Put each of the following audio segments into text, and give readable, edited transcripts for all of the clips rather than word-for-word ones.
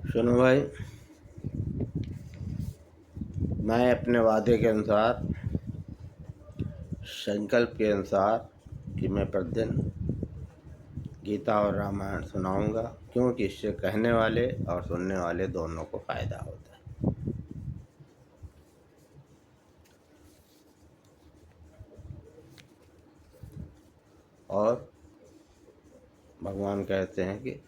सुनो भाई, मैं अपने वादे के अनुसार, संकल्प के अनुसार कि मैं प्रतिदिन गीता और रामायण सुनाऊंगा, क्योंकि इससे कहने वाले और सुनने वाले दोनों को फायदा होता है। और भगवान कहते हैं कि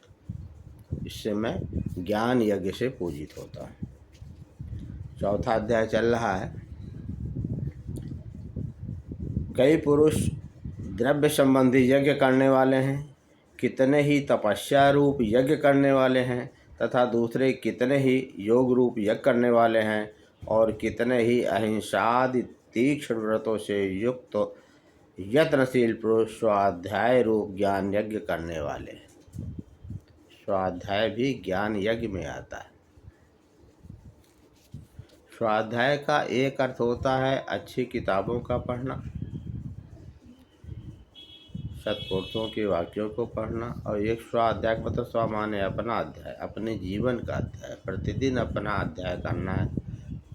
इससे मैं ज्ञान यज्ञ से पूजित होता हूँ। चौथा अध्याय चल रहा है। कई पुरुष द्रव्य संबंधी यज्ञ करने वाले हैं, कितने ही तपस्या रूप यज्ञ करने वाले हैं, तथा दूसरे कितने ही योग रूप यज्ञ करने वाले हैं, और कितने ही अहिंसादि तीक्ष्ण व्रतों से युक्त यत्नशील पुरुष स्वाध्याय रूप ज्ञान यज्ञ करने वाले हैं। स्वाध्याय भी ज्ञान यज्ञ में आता है। स्वाध्याय का एक अर्थ होता है अच्छी किताबों का पढ़ना, सत्पुरुषों के वाक्यों को पढ़ना, और एक स्वाध्याय मतलब स्व माने अपना अध्याय, अपने जीवन का अध्याय। प्रतिदिन अपना अध्याय करना है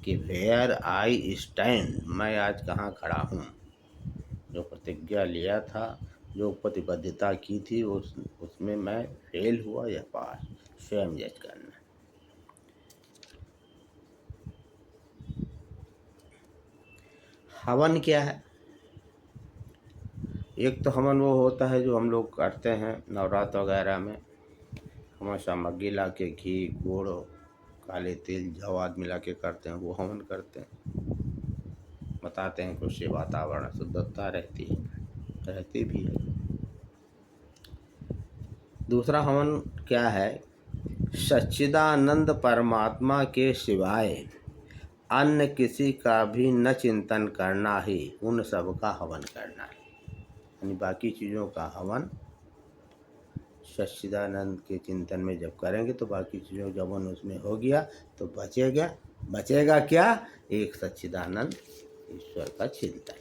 कि वेयर आई स्टैंड, मैं आज कहाँ खड़ा हूँ। जो प्रतिज्ञा लिया था, जो प्रतिबद्धता की थी, उसमें मैं फेल हुआ या पास, स्वयं जज करना। हवन क्या है? एक तो हवन वो होता है जो हम लोग करते हैं नवरात्र वगैरह में। हम सामग्री ला के घी, गुड़, काले तिल, जौ आदि मिला के करते हैं, वो हवन करते हैं। बताते हैं कि उससे वातावरण शुद्धता रहती भी है। दूसरा हवन क्या है? सच्चिदानंद परमात्मा के सिवाय अन्य किसी का भी न चिंतन करना ही उन सब का हवन करना है। यानी बाकी चीज़ों का हवन सच्चिदानंद के चिंतन में जब करेंगे तो बाकी चीज़ों का हवन उसमें हो गया तो बचेगा क्या? एक सच्चिदानंद ईश्वर का चिंतन।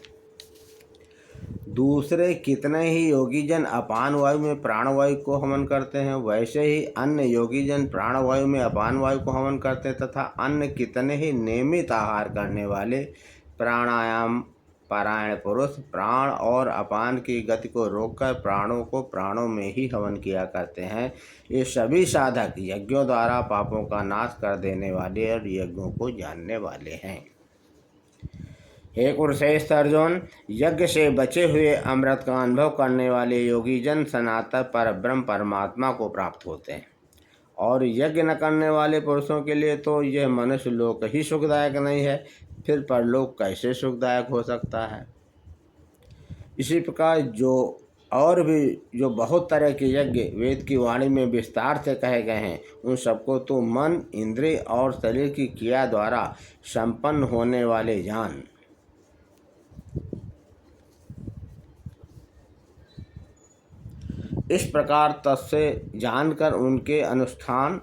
दूसरे कितने ही योगीजन अपान वायु में प्राणवायु को हवन करते हैं, वैसे ही अन्य योगीजन प्राणवायु में अपान वायु को हवन करते हैं, तथा अन्य कितने ही नियमित आहार करने वाले प्राणायाम पारायण पुरुष प्राण और अपान की गति को रोककर प्राणों को प्राणों में ही हवन किया करते हैं। ये सभी साधक यज्ञों द्वारा पापों का नाश कर देने वाले और यज्ञों को जानने वाले हैं। हे कुरुश्रेष्ठ अर्जुन, यज्ञ से बचे हुए अमृत का अनुभव करने वाले योगीजन सनातन परब्रह्म परमात्मा को प्राप्त होते हैं, और यज्ञ न करने वाले पुरुषों के लिए तो यह मनुष्य लोक ही सुखदायक नहीं है, फिर परलोक कैसे सुखदायक हो सकता है। इसी प्रकार जो बहुत तरह के यज्ञ वेद की वाणी में विस्तार से कहे गए हैं, उन सबको तो मन, इंद्रिय और शरीर की क्रिया द्वारा संपन्न होने वाले जान। इस प्रकार तत्से जानकर उनके अनुष्ठान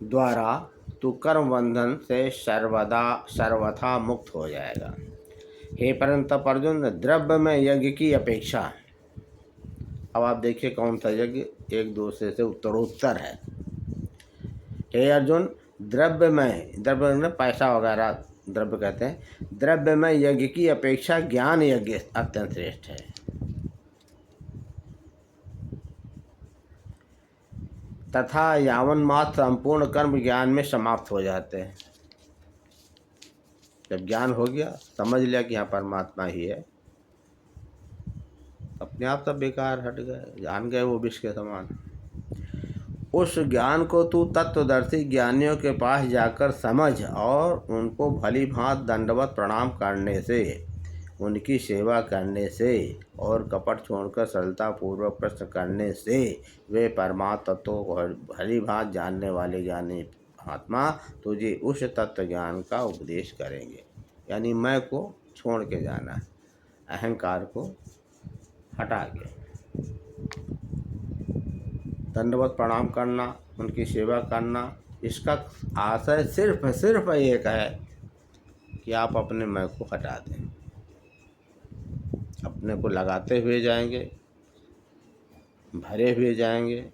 द्वारा तू कर्म बंधन से सर्वथा मुक्त हो जाएगा। हे परंतप अर्जुन, द्रव्य में यज्ञ की अपेक्षा, अब आप देखिए कौन सा यज्ञ एक दूसरे से उत्तरोत्तर है। हे अर्जुन, द्रव्य में पैसा वगैरह द्रव्य कहते हैं, द्रव्य में यज्ञ की अपेक्षा ज्ञान यज्ञ अत्यंत श्रेष्ठ है। तथा यावन मात्र संपूर्ण कर्म ज्ञान में समाप्त हो जाते हैं। जब ज्ञान हो गया, समझ लिया कि यहाँ परमात्मा ही है, अपने आप सब बेकार हट गए, जान गए वो विष के समान। उस ज्ञान को तू तत्वदर्शी ज्ञानियों के पास जाकर समझ, और उनको भली भांति दंडवत प्रणाम करने से, उनकी सेवा करने से और कपट छोड़कर सरलता पूर्वक प्रश्न करने से वे परमात्मा तत्व को भली भांति जानने वाले ज्ञानी आत्मा तुझे उस तत्व ज्ञान का उपदेश करेंगे। यानी मैं को छोड़ के जाना है, अहंकार को हटा के दंडवत प्रणाम करना, उनकी सेवा करना। इसका आशय सिर्फ एक है कि आप अपने मैं को हटा दें, अपने को लगाते हुए जाएंगे, भरे हुए जाएंगे,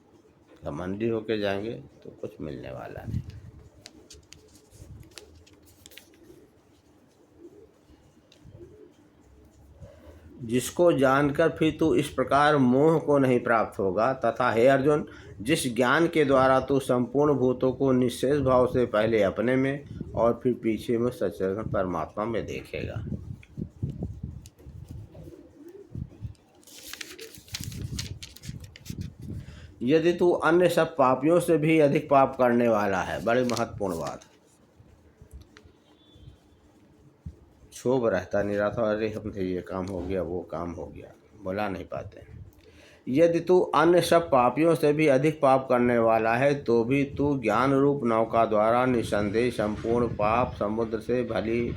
घमंडी होके जाएंगे तो कुछ मिलने वाला नहीं। जिसको जानकर फिर तू इस प्रकार मोह को नहीं प्राप्त होगा, तथा हे अर्जुन, जिस ज्ञान के द्वारा तू संपूर्ण भूतों को निश्चेष भाव से पहले अपने में और फिर पीछे में सच्चिदानंद परमात्मा में देखेगा। यदि तू अन्य सब पापियों से भी अधिक पाप करने वाला है, बड़ी महत्वपूर्ण बात है। क्षोभ रहता नहीं रहता, अरे हमसे ये काम हो गया, वो काम हो गया, बोला नहीं पाते। यदि तू अन्य सब पापियों से भी अधिक पाप करने वाला है, तो भी तू ज्ञान रूप नौका द्वारा निसंदेह संपूर्ण पाप समुद्र से भली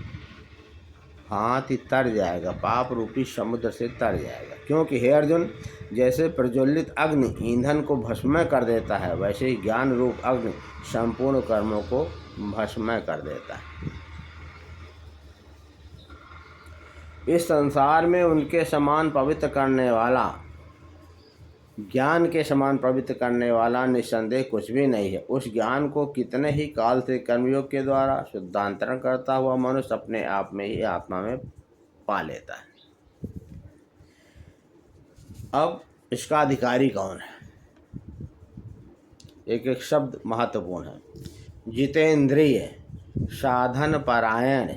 भांति तर जाएगा, पाप रूपी समुद्र से तर जाएगा। क्योंकि हे अर्जुन, जैसे प्रज्वलित अग्नि ईंधन को भस्मय कर देता है, वैसे ही ज्ञान रूप अग्नि संपूर्ण कर्मों को भस्मय कर देता है। इस संसार में उनके समान पवित्र करने वाला, ज्ञान के समान पवित्र करने वाला निस्संदेह कुछ भी नहीं है। उस ज्ञान को कितने ही काल से कर्मयोग के द्वारा शुद्धांतरण करता हुआ मनुष्य अपने आप में ही आत्मा में पा लेता है। अब इसका अधिकारी कौन है? एक एक शब्द महत्वपूर्ण है। जितेंद्रिय, साधन परायण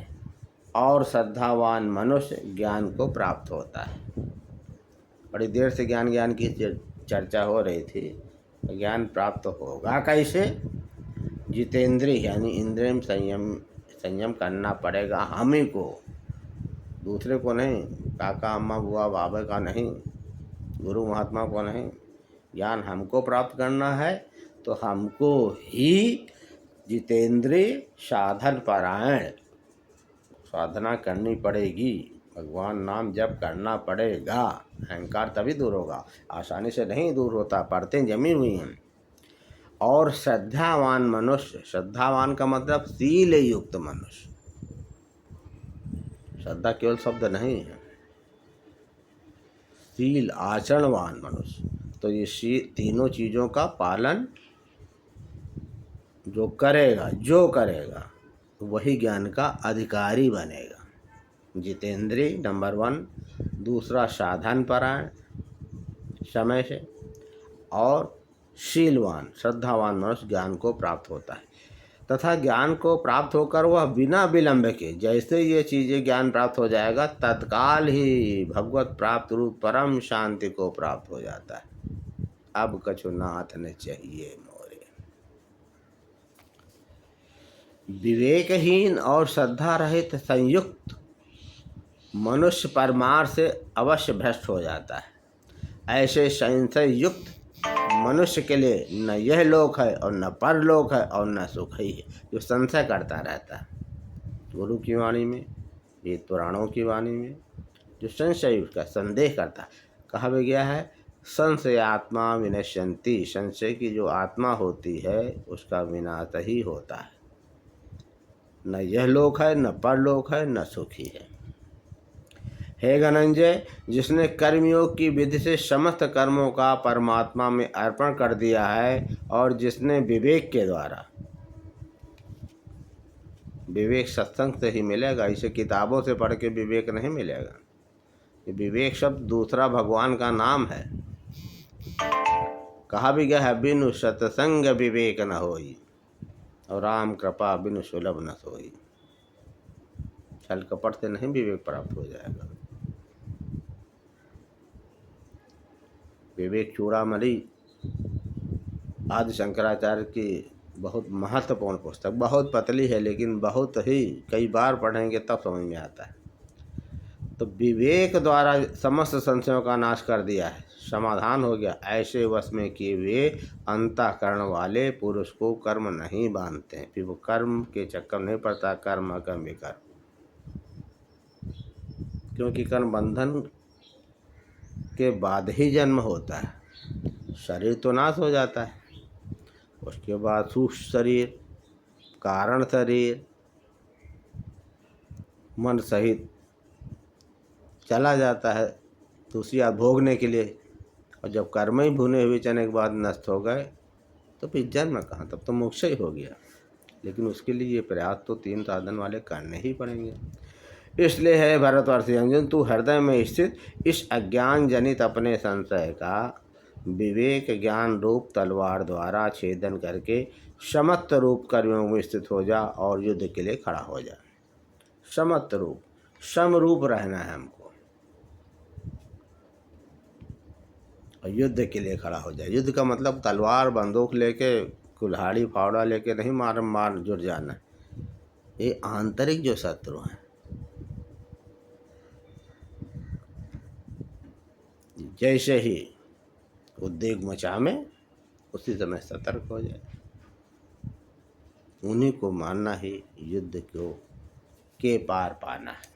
और श्रद्धावान मनुष्य ज्ञान को प्राप्त होता है। बड़ी देर से ज्ञान की चर्चा हो रही थी। ज्ञान प्राप्त होगा कैसे? जितेंद्रिय यानी इंद्रिय संयम करना पड़ेगा हम ही को, दूसरे को नहीं, काका अम्मा बुआ बाबा का नहीं, गुरु महात्मा को नहीं। ज्ञान हमको प्राप्त करना है तो हमको ही जितेंद्रिय साधन परायण साधना करनी पड़ेगी। भगवान नाम जप करना पड़ेगा। अहंकार तभी दूर होगा, आसानी से नहीं दूर होता, परतें जमी हुई हैं। और श्रद्धावान मनुष्य, श्रद्धावान का मतलब शील युक्त मनुष्य। श्रद्धा केवल शब्द नहीं है, शील आचरणवान मनुष्य। तो ये तीनों चीज़ों का पालन जो करेगा वही ज्ञान का अधिकारी बनेगा। जितेंद्रिय नंबर 1, दूसरा साधन परायण समय से, और शीलवान श्रद्धावान मनुष्य ज्ञान को प्राप्त होता है। तथा ज्ञान को प्राप्त होकर वह बिना विलंब के, जैसे ये चीज़ें ज्ञान प्राप्त हो जाएगा, तत्काल ही भगवत प्राप्त रूप परम शांति को प्राप्त हो जाता है। अब कछु नाथ न चाहिए मोरे। विवेकहीन और श्रद्धा रहित संयुक्त मनुष्य परमार्थ से अवश्य भ्रष्ट हो जाता है। ऐसे संशय युक्त मनुष्य के लिए न यह लोक है और न परलोक है और न सुख ही है। जो संशय करता रहता है गुरु की वाणी में, वेद पुराणों की वाणी में, जो संशय उसका संदेह करता है, कहा भी गया है संशय आत्मा विनश्यन्ति। संशय की जो आत्मा होती है उसका विनाश ही होता है। न यह लोक है, न परलोक है, न सुख ही है। हे धनंजय, जिसने कर्मयोग की विधि से समस्त कर्मों का परमात्मा में अर्पण कर दिया है, और जिसने विवेक के द्वारा, विवेक सत्संग से ही मिलेगा, इसे किताबों से पढ़ के विवेक नहीं मिलेगा। ये विवेक शब्द दूसरा भगवान का नाम है। कहा भी गया है बिनु सत्संग विवेक न होई, और राम कृपा बिनु सुलभ न सोई। छल कपट से नहीं विवेक प्राप्त हो जाएगा। विवेक चूड़ामणि आदि शंकराचार्य की बहुत महत्वपूर्ण पुस्तक, बहुत पतली है लेकिन बहुत ही कई बार पढ़ेंगे तब समझ में आता है। तो विवेक द्वारा समस्त संशयों का नाश कर दिया है, समाधान हो गया। ऐसे वश में किए हुए अंतःकरण वाले पुरुष को कर्म नहीं बांधते हैं, फिर वो कर्म के चक्कर नहीं पड़ता, कर्म कर्म विकर्म। क्योंकि कर्म बंधन के बाद ही जन्म होता है। शरीर तो नाश हो जाता है, उसके बाद सूक्ष्म शरीर, कारण शरीर, मन सहित चला जाता है दूसरी याद भोगने के लिए। और जब कर्म ही भुने हुए चने के बाद नष्ट हो गए तो फिर जन्म कहाँ, तब तो मोक्ष ही हो गया। लेकिन उसके लिए ये प्रयास तो 3 साधन वाले करने ही पड़ेंगे। इसलिए है भरतवर्षी अंजन, तू हृदय में स्थित इस अज्ञान जनित अपने संशय का विवेक ज्ञान रूप तलवार द्वारा छेदन करके समत्व रूप कर्मों में स्थित हो जा और युद्ध के लिए खड़ा हो जा। समत्व रूप, समरूप रहना है हमको, और युद्ध के लिए खड़ा हो जाए। युद्ध का मतलब तलवार बंदूक लेके कुल्हाड़ी फावड़ा लेके नहीं मार जुट जाना। ये आंतरिक जो शत्रु हैं, जैसे ही उद्वेग मचा में उसी समय सतर्क हो जाए। उन्हीं को मानना ही युद्ध को के पार पाना है।